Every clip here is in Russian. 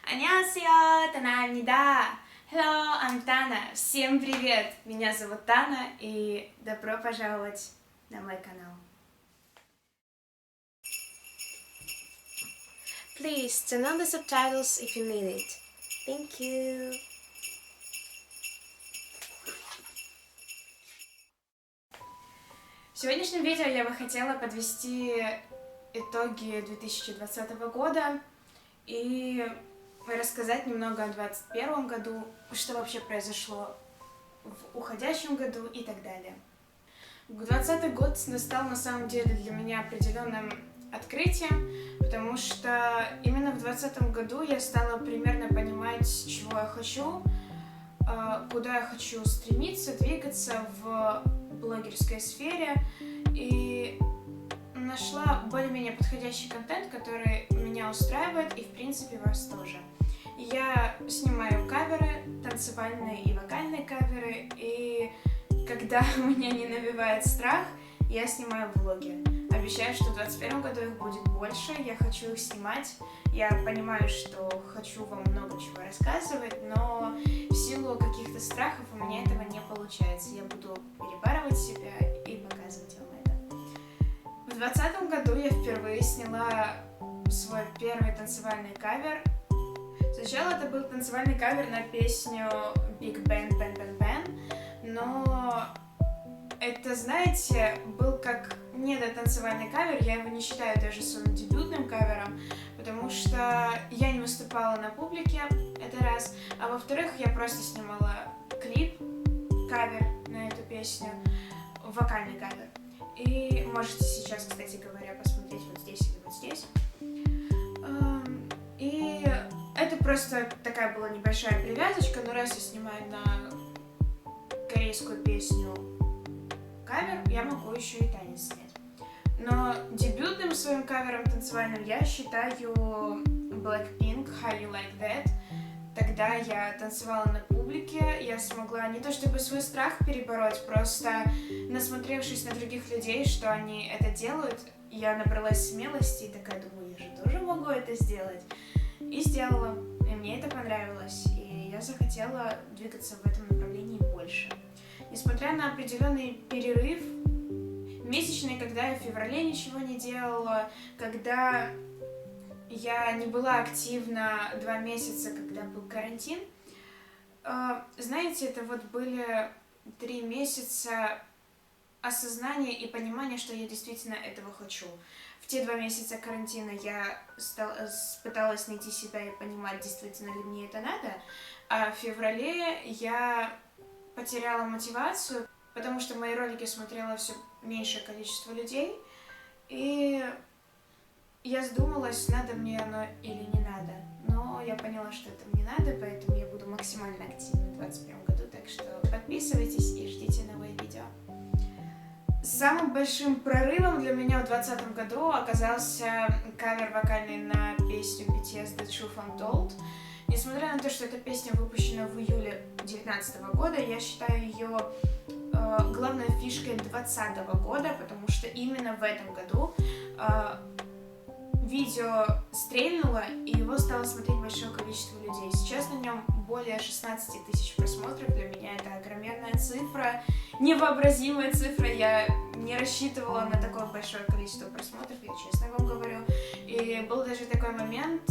안녕하세요, Тана입니다. Hello, I'm Tana. Всем привет! Меня зовут Тана, и добро пожаловать на мой канал. Please turn on the subtitles if you need it. Thank you. В сегодняшнем видео я бы хотела подвести итоги 2020 года и рассказать немного о 2021 году, что вообще произошло в уходящем году и так далее. 2020 год стал на самом деле для меня определенным открытием, потому что именно в 2020 году я стала примерно понимать, чего я хочу, куда я хочу стремиться, двигаться в блогерской сфере, и нашла более-менее подходящий контент, который меня устраивает и, в принципе, вас тоже. Я снимаю каверы, танцевальные и вокальные каверы, и когда меня не навевает страх, я снимаю влоги. Обещаю, что в 2021 году их будет больше, я хочу их снимать. Я понимаю, что хочу вам много чего рассказывать, но в силу каких-то страхов у меня этого не получается. Я буду перебарывать себя и показывать вам это. В 2020 году я впервые сняла свой первый танцевальный кавер. Сначала это был танцевальный кавер на песню Big Bang Bang Bang Bang, но это, знаете, был как недотанцевальный кавер, я его не считаю даже своим дебютным кавером, потому что я не выступала на публике, это раз, а во-вторых, я просто снимала клип, кавер на эту песню, вокальный кавер. И можете сейчас, кстати говоря, посмотреть вот здесь или вот здесь. И это просто такая была небольшая привязочка, но раз я снимаю на корейскую песню кавер, я могу еще и танец снять. Но дебютным своим кавером танцевальным я считаю Blackpink How You Like That. Тогда я танцевала на публике, я смогла не то чтобы свой страх перебороть, просто насмотревшись на других людей, что они это делают, я набралась смелости и такая думаю, я же тоже могу это сделать. И сделала, и мне это понравилось, и я захотела двигаться в этом направлении больше. Несмотря на определенный перерыв, месячный, когда я в феврале ничего не делала, когда я не была активна 2 месяца, когда был карантин, знаете, это вот были 3 месяца осознания и понимания, что я действительно этого хочу. В те 2 месяца карантина я пыталась найти себя и понимать, действительно ли мне это надо, а в феврале я потеряла мотивацию, потому что мои ролики смотрело все меньшее количество людей, и я задумалась, надо мне оно или не надо. Но я поняла, что это мне надо, поэтому я буду максимально активна в 2021 году, так что подписывайтесь и ждите новые видео. Самым большим прорывом для меня в 2020 году оказался кавер вокальный на песню BTS The Truth Untold. Несмотря на то, что эта песня выпущена в июле 2019 года, я считаю ее главной фишкой 2020 года, потому что именно в этом году видео стрельнуло, и его стало смотреть большое количество людей. Сейчас на нем более 16 тысяч просмотров. Для меня это огроменная цифра, невообразимая цифра. Я не рассчитывала на такое большое количество просмотров, я честно вам говорю. И был даже такой момент,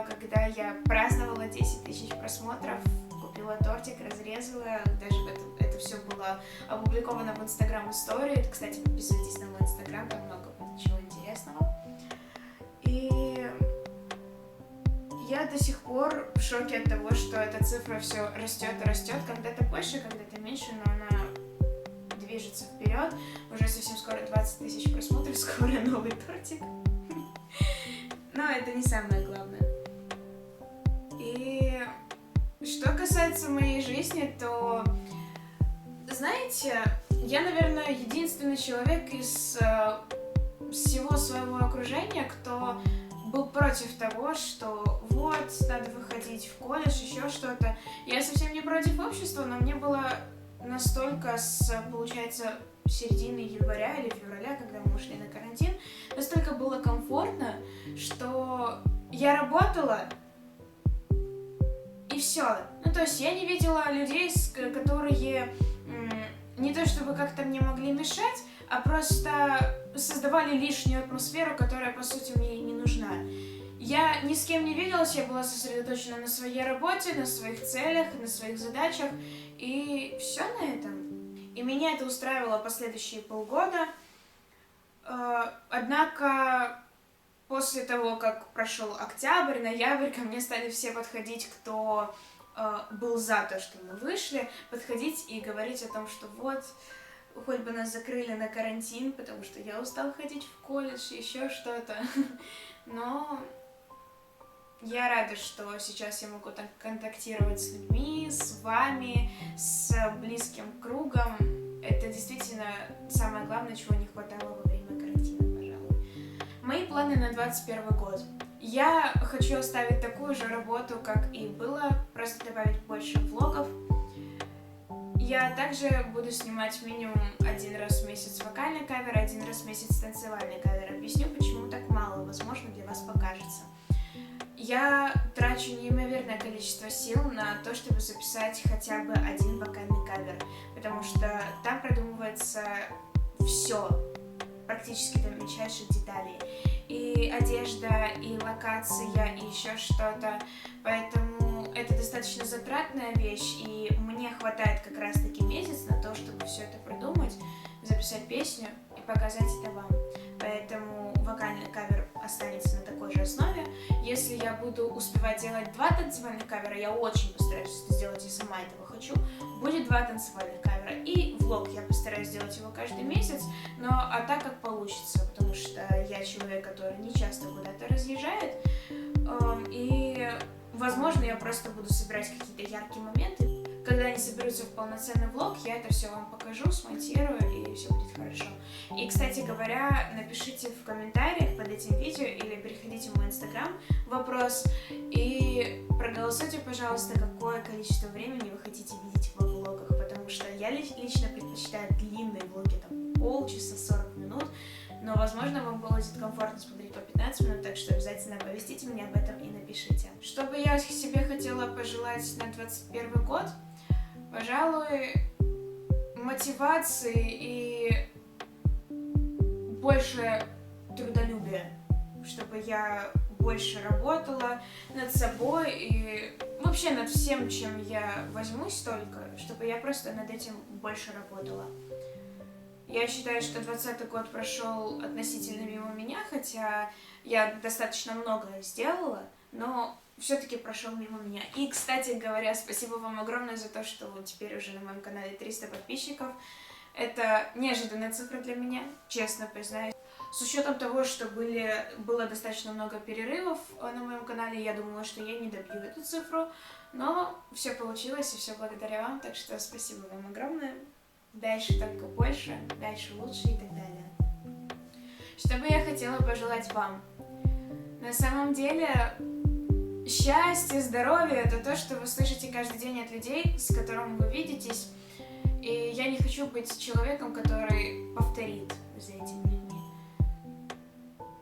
когда я праздновала 10 тысяч просмотров, купила тортик, разрезала, даже это все было опубликовано в Instagram Story. Кстати, подписывайтесь на мой Instagram, там много чего интересного. И я до сих пор в шоке от того, что эта цифра все растет и растет, когда-то больше, когда-то меньше, но она движется вперед. Уже совсем скоро 20 тысяч просмотров, скоро новый тортик. Но это не самое главное. И что касается моей жизни, то, знаете, я, наверное, единственный человек из всего своего окружения, кто был против того, что вот, надо выходить в колледж, еще что-то. Я совсем не против общества, но мне было настолько получается, середины января или февраля, когда мы ушли на карантин, настолько было комфортно, что я работала, и все. Ну, то есть я не видела людей, которые не то чтобы как-то мне могли мешать, а просто создавали лишнюю атмосферу, которая, по сути, мне не нужна. Я ни с кем не виделась, я была сосредоточена на своей работе, на своих целях, на своих задачах, и все на этом. И меня это устраивало последующие полгода. Однако после того, как прошел октябрь, ноябрь, ко мне стали все подходить, кто был за то, что мы вышли, подходить и говорить о том, что вот, хоть бы нас закрыли на карантин, потому что я устал ходить в колледж, еще что-то. Но я рада, что сейчас я могу так контактировать с людьми, с вами, с близким кругом. Это действительно самое главное, чего не хватало во время карантина, пожалуй. Мои планы на 2021 год. Я хочу оставить такую же работу, как и было, просто добавить больше влогов. Я также буду снимать минимум 1 раз в месяц вокальный кавер, 1 раз в месяц танцевальный кавер. Объясню, почему так мало, возможно, для вас покажется. Я трачу неимоверное количество сил на то, чтобы записать хотя бы 1 вокальный кавер, потому что там продумывается все, практически до мельчайших деталей. И одежда, и локация, и еще что-то. Поэтому это достаточно затратная вещь, и мне хватает как раз-таки месяц на то, чтобы все это продумать, записать песню и показать это вам. Поэтому вокальный кавер останется на такой же основе. Если я буду успевать делать 2 танцевальных кавера, я очень постараюсь это сделать, и сама этого хочу, будет 2 танцевальных кавера. И влог я постараюсь сделать его каждый месяц, но так как получится, потому что я человек, который не часто куда-то разъезжает, и, возможно, я просто буду собирать какие-то яркие моменты. Когда они соберутся в полноценный влог, я это все вам покажу, смонтирую, и все будет хорошо. И, кстати говоря, напишите в комментариях под этим видео или переходите в мой инстаграм вопрос и проголосуйте, пожалуйста, какое количество времени вы хотите видеть во влогах, потому что я лично предпочитаю длинные влоги, там полчаса, 40 минут, но, возможно, вам будет комфортно смотреть по 15 минут, так что обязательно оповестите меня об этом и напишите. Что бы я себе хотела пожелать на 2021 год? Пожалуй, мотивации и больше трудолюбия, чтобы я больше работала над собой и вообще над всем, чем я возьмусь только, чтобы я просто над этим больше работала. Я считаю, что 2020 год прошел относительно мимо меня, хотя я достаточно многое сделала, но все-таки прошел мимо меня. И, кстати говоря, спасибо вам огромное за то, что теперь уже на моем канале 300 подписчиков. Это неожиданная цифра для меня, честно признаюсь. С учетом того, что было достаточно много перерывов на моем канале, я думала, что я не добью эту цифру, но все получилось, и все благодаря вам, так что спасибо вам огромное. Дальше только больше, дальше лучше и так далее. Что бы я хотела пожелать вам? На самом деле, счастье, здоровье — это то, что вы слышите каждый день от людей, с которыми вы видитесь. И я не хочу быть человеком, который повторит за этими людьми.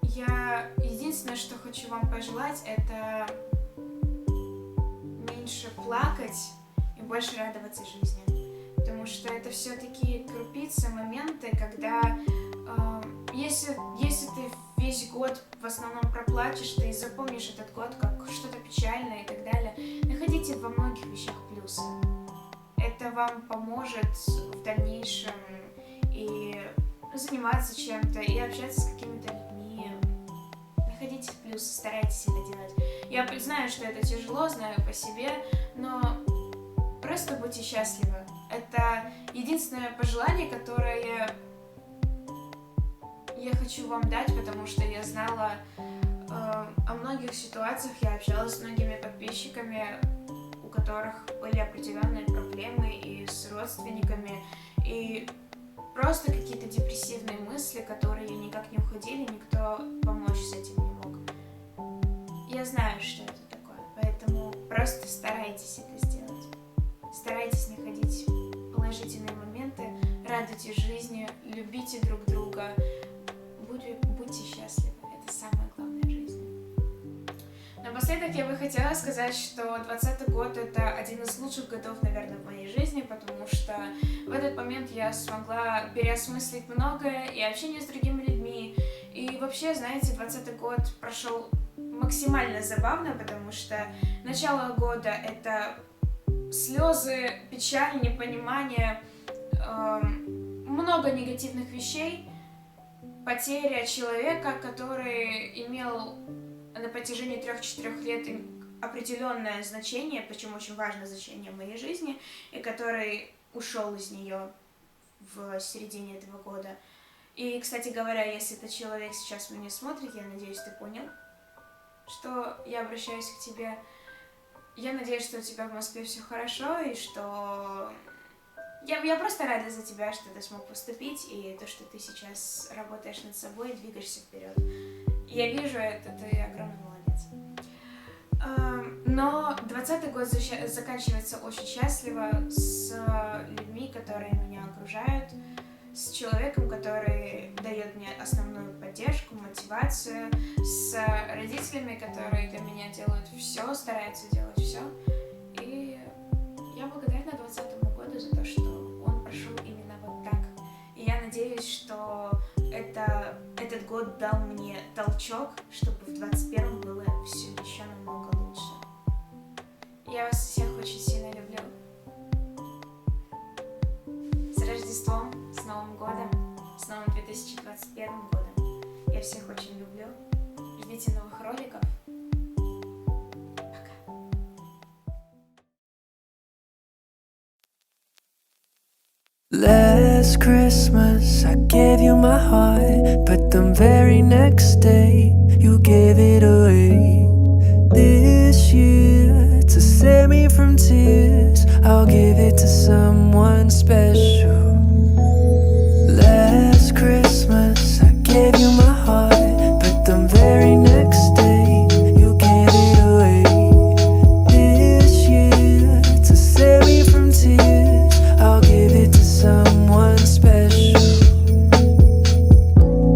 Я единственное, что хочу вам пожелать, это меньше плакать и больше радоваться жизни. Потому что это все такие крупицы, моменты, когда если ты весь год в основном проплачешь, ты запомнишь этот год как что-то печальное и так далее, находите во многих вещах плюсы. Это вам поможет в дальнейшем и заниматься чем-то, и общаться с какими-то людьми. Находите плюсы, старайтесь это делать. Я знаю, что это тяжело, знаю по себе, но просто будьте счастливы. Это единственное пожелание, которое я хочу вам дать, потому что я знала о многих ситуациях, я общалась с многими подписчиками, у которых были определенные проблемы и с родственниками, и просто какие-то депрессивные мысли, которые никак не уходили, никто помочь с этим не мог. Я знаю, что это такое, поэтому просто старайтесь это сделать. Старайтесь находить положительные моменты, радуйтесь жизни, любите друг друга, будьте счастливы. Это самое главное в жизни. Но Напоследок я бы хотела сказать, что 2020 год — это один из лучших годов, наверное, в моей жизни, потому что в этот момент я смогла переосмыслить многое и общение с другими людьми. И вообще, знаете, 2020 год прошел максимально забавно, потому что начало года — это слезы, печаль, непонимание, много негативных вещей, потеря человека, который имел на протяжении 3-4 лет определенное значение, причем очень важное значение в моей жизни, и который ушел из нее в середине этого года. И, кстати говоря, если этот человек сейчас меня смотрит, я надеюсь, ты понял, что я обращаюсь к тебе. Я надеюсь, что у тебя в Москве все хорошо, и что... Я просто рада за тебя, что ты смог поступить, и то, что ты сейчас работаешь над собой и двигаешься вперед. Я вижу это, ты огромный молодец. Но 2020 год заканчивается очень счастливо, с людьми, которые меня окружают, с человеком, который дает мне основную поддержку, мотивацию, с родителями, которые для меня делают все, стараются делать все. И я благодарна 2020 году за то, что он прошел именно вот так. И я надеюсь, что этот год дал мне толчок, чтобы в 2021 было все еще намного лучше. Я вас всех очень сильно люблю. С Рождеством, с Новым годом, с новым 2021 годом. Я всех очень люблю. Ждите новых роликов. Last Christmas I gave you my heart, but the very next day you gave it away. This year, to save me from tears, I'll give it to someone special. Last Christmas I gave you my heart, but the very next day you gave it away. This year, to save me from tears, I'll give it to someone special.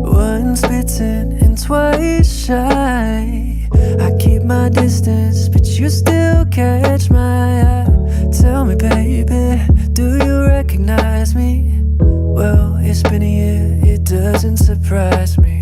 Once bitten and twice shy, I keep my distance, but you still catch my eye. Tell me, baby, do you recognize me? Well, it's been a year, it doesn't surprise me.